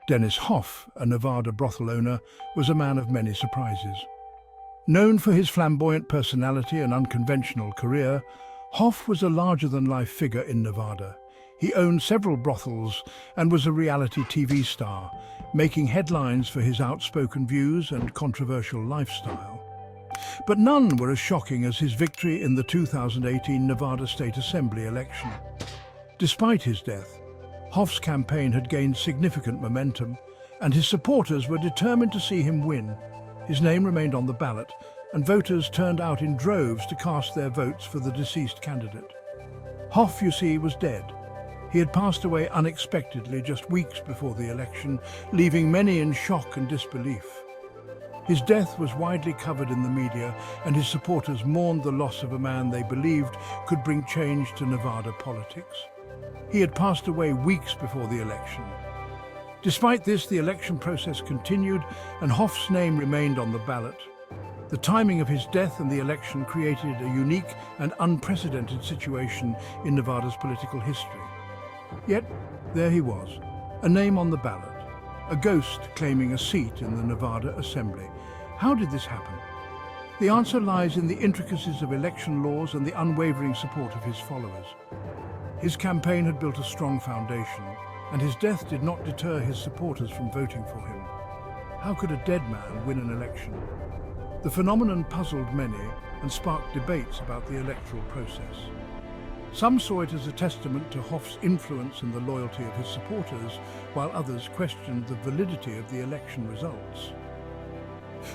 Dennis Hof, a Nevada brothel owner, was a man of many surprises. Known for his flamboyant personality and unconventional career, Hof was a larger-than-life figure in Nevada. He owned several brothels and was a reality TV star, making headlines for his outspoken views and controversial lifestyle. But none were as shocking as his victory in the 2018 Nevada State Assembly election. Despite his death, Hof's campaign had gained significant momentum, and his supporters were determined to see him win. His name remained on the ballot, and voters turned out in droves to cast their votes for the deceased candidate. Hof, you see, was dead. He had passed away unexpectedly just weeks before the election, leaving many in shock and disbelief. His death was widely covered in the media, and his supporters mourned the loss of a man they believed could bring change to Nevada politics. He had passed away weeks before the election. Despite this, the election process continued, and Hof's name remained on the ballot. The timing of his death and the election created a unique and unprecedented situation in Nevada's political history. Yet, there he was, a name on the ballot, a ghost claiming a seat in the Nevada Assembly. How did this happen? The answer lies in the intricacies of election laws and the unwavering support of his followers. His campaign had built a strong foundation, and his death did not deter his supporters from voting for him. How could a dead man win an election? The phenomenon puzzled many and sparked debates about the electoral process. Some saw it as a testament to Hof's influence and the loyalty of his supporters, while others questioned the validity of the election results.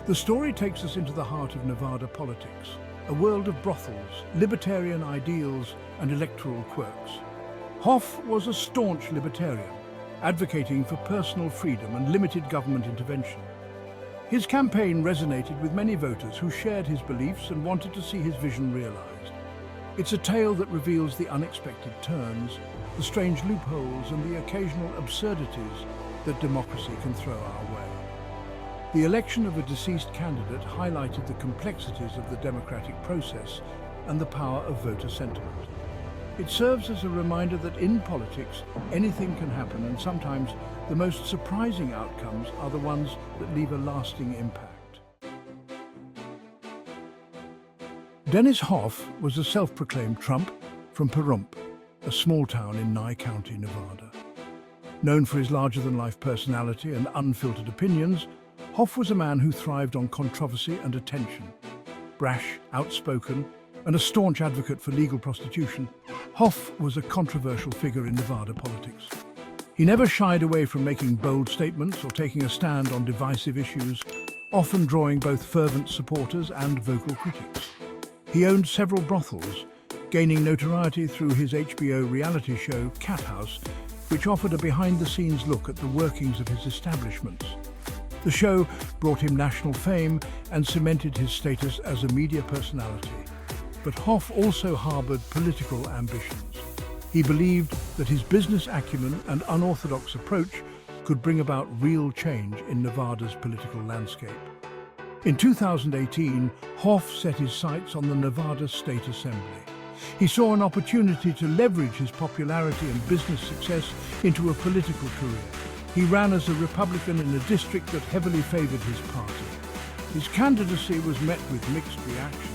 The story takes us into the heart of Nevada politics, a world of brothels, libertarian ideals, and electoral quirks. Hof was a staunch libertarian, advocating for personal freedom and limited government intervention. His campaign resonated with many voters who shared his beliefs and wanted to see his vision realized. It's a tale that reveals the unexpected turns, the strange loopholes, and the occasional absurdities that democracy can throw our way. The election of a deceased candidate highlighted the complexities of the democratic process and the power of voter sentiment. It serves as a reminder that in politics, anything can happen, and sometimes the most surprising outcomes are the ones that leave a lasting impact. Dennis Hof was a self-proclaimed Trump from Pahrump, a small town in Nye County, Nevada. Known for his larger-than-life personality and unfiltered opinions, Hof was a man who thrived on controversy and attention. Brash, outspoken, and a staunch advocate for legal prostitution, Hof was a controversial figure in Nevada politics. He never shied away from making bold statements or taking a stand on divisive issues, often drawing both fervent supporters and vocal critics. He owned several brothels, gaining notoriety through his HBO reality show Cat House, which offered a behind-the-scenes look at the workings of his establishments. The show brought him national fame and cemented his status as a media personality. But Hof also harbored political ambitions. He believed that his business acumen and unorthodox approach could bring about real change in Nevada's political landscape. In 2018, Hof set his sights on the Nevada State Assembly. He saw an opportunity to leverage his popularity and business success into a political career. He ran as a Republican in a district that heavily favored his party. His candidacy was met with mixed reactions,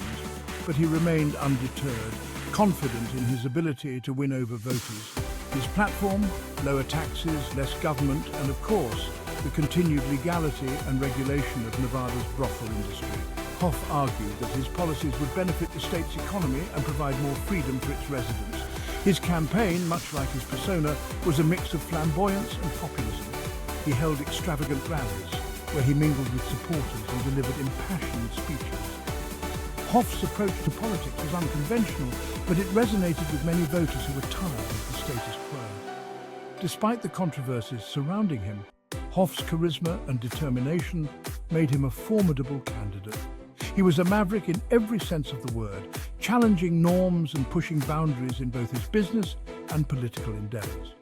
but he remained undeterred, confident in his ability to win over voters. His platform, lower taxes, less government, and of course, the continued legality and regulation of Nevada's brothel industry. Hof argued that his policies would benefit the state's economy and provide more freedom for its residents. His campaign, much like his persona, was a mix of flamboyance and populism. He held extravagant rallies, where he mingled with supporters and delivered impassioned speeches. Hof's approach to politics was unconventional, but it resonated with many voters who were tired of the status quo. Despite the controversies surrounding him, Hof's charisma and determination made him a formidable candidate. He was a maverick in every sense of the word, challenging norms and pushing boundaries in both his business and political endeavors.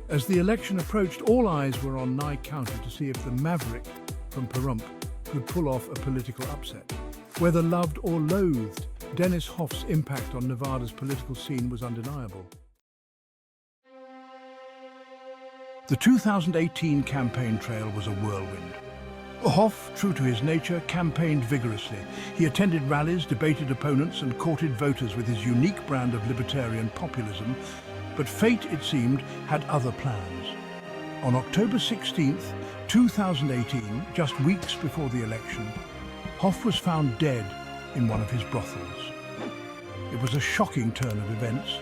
As the election approached, all eyes were on Nye County to see if the Maverick from Pahrump could pull off a political upset. Whether loved or loathed, Dennis Hof's impact on Nevada's political scene was undeniable. The 2018 campaign trail was a whirlwind. Hof, true to his nature, campaigned vigorously. He attended rallies, debated opponents, and courted voters with his unique brand of libertarian populism. But fate, it seemed, had other plans. On October 16, 2018, just weeks before the election, Hof was found dead in one of his brothels. It was a shocking turn of events.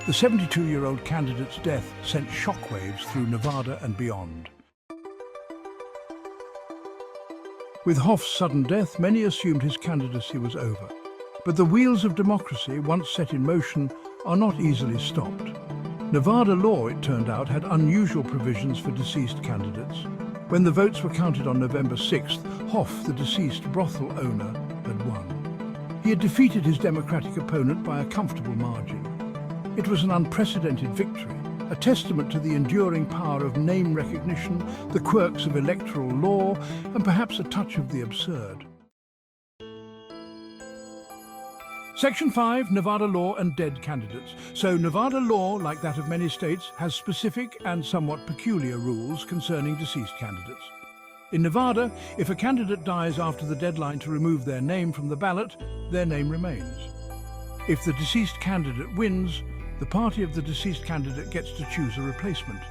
The 72-year-old candidate's death sent shockwaves through Nevada and beyond. With Hof's sudden death, many assumed his candidacy was over. But the wheels of democracy, once set in motion, are not easily stopped. Nevada law, it turned out, had unusual provisions for deceased candidates. When the votes were counted on November 6th, Hof, the deceased brothel owner, had won. He had defeated his Democratic opponent by a comfortable margin. It was an unprecedented victory, a testament to the enduring power of name recognition, the quirks of electoral law, and perhaps a touch of the absurd. Section 5, Nevada law and dead candidates. So Nevada law, like that of many states, has specific and somewhat peculiar rules concerning deceased candidates. In Nevada, if a candidate dies after the deadline to remove their name from the ballot, their name remains. If the deceased candidate wins, the party of the deceased candidate gets to choose a replacement.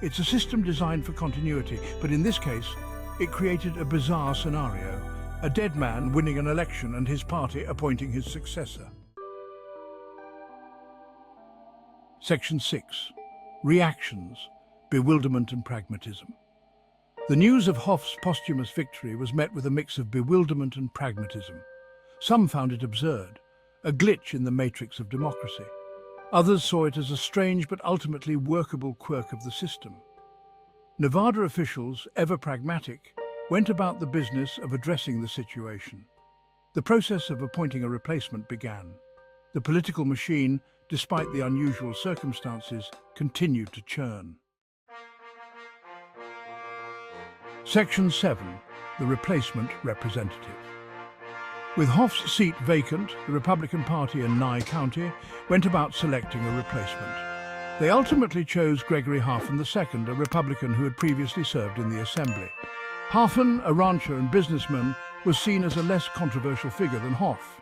It's a system designed for continuity, but in this case, it created a bizarre scenario. A dead man winning an election and his party appointing his successor. Section 6. Reactions, Bewilderment and Pragmatism. The news of Hof's posthumous victory was met with a mix of bewilderment and pragmatism. Some found it absurd, a glitch in the matrix of democracy. Others saw it as a strange but ultimately workable quirk of the system. Nevada officials, ever pragmatic, went about the business of addressing the situation. The process of appointing a replacement began. The political machine, despite the unusual circumstances, continued to churn. Section 7. The Replacement Representative. With Hof's seat vacant, the Republican Party in Nye County went about selecting a replacement. They ultimately chose Gregory Hafen II, a Republican who had previously served in the Assembly. Hafen, a rancher and businessman, was seen as a less controversial figure than Hof.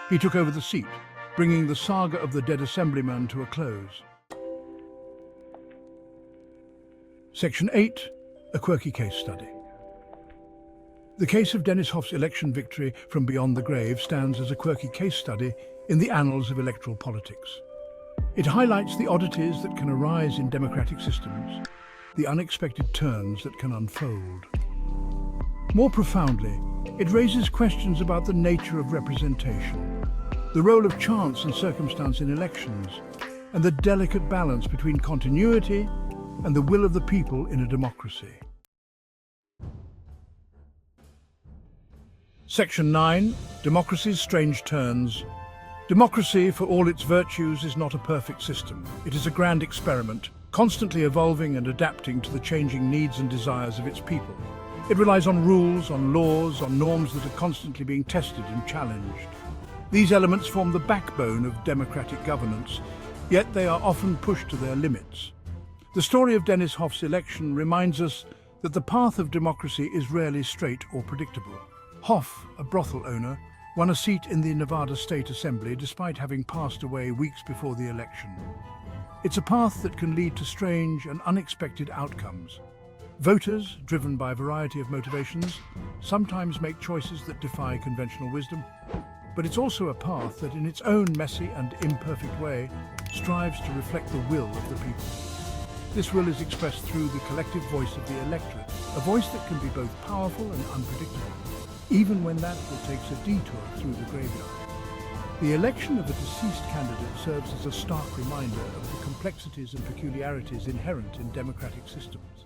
He took over the seat, bringing the saga of the dead assemblyman to a close. Section 8. A Quirky Case Study. The case of Dennis Hof's election victory from beyond the grave stands as a quirky case study in the annals of electoral politics. It highlights the oddities that can arise in democratic systems, the unexpected turns that can unfold. More profoundly, it raises questions about the nature of representation, the role of chance and circumstance in elections, and the delicate balance between continuity and the will of the people in a democracy. Section 9. Democracy's Strange Turns. Democracy, for all its virtues, is not a perfect system. It is a grand experiment, constantly evolving and adapting to the changing needs and desires of its people. It relies on rules, on laws, on norms that are constantly being tested and challenged. These elements form the backbone of democratic governance, yet they are often pushed to their limits. The story of Dennis Hof's election reminds us that the path of democracy is rarely straight or predictable. Hof, a brothel owner, won a seat in the Nevada State Assembly despite having passed away weeks before the election. It's a path that can lead to strange and unexpected outcomes. Voters, driven by a variety of motivations, sometimes make choices that defy conventional wisdom. But it's also a path that, in its own messy and imperfect way, strives to reflect the will of the people. This will is expressed through the collective voice of the electorate, a voice that can be both powerful and unpredictable, even when that will takes a detour through the graveyard. The election of a deceased candidate serves as a stark reminder of the complexities and peculiarities inherent in democratic systems.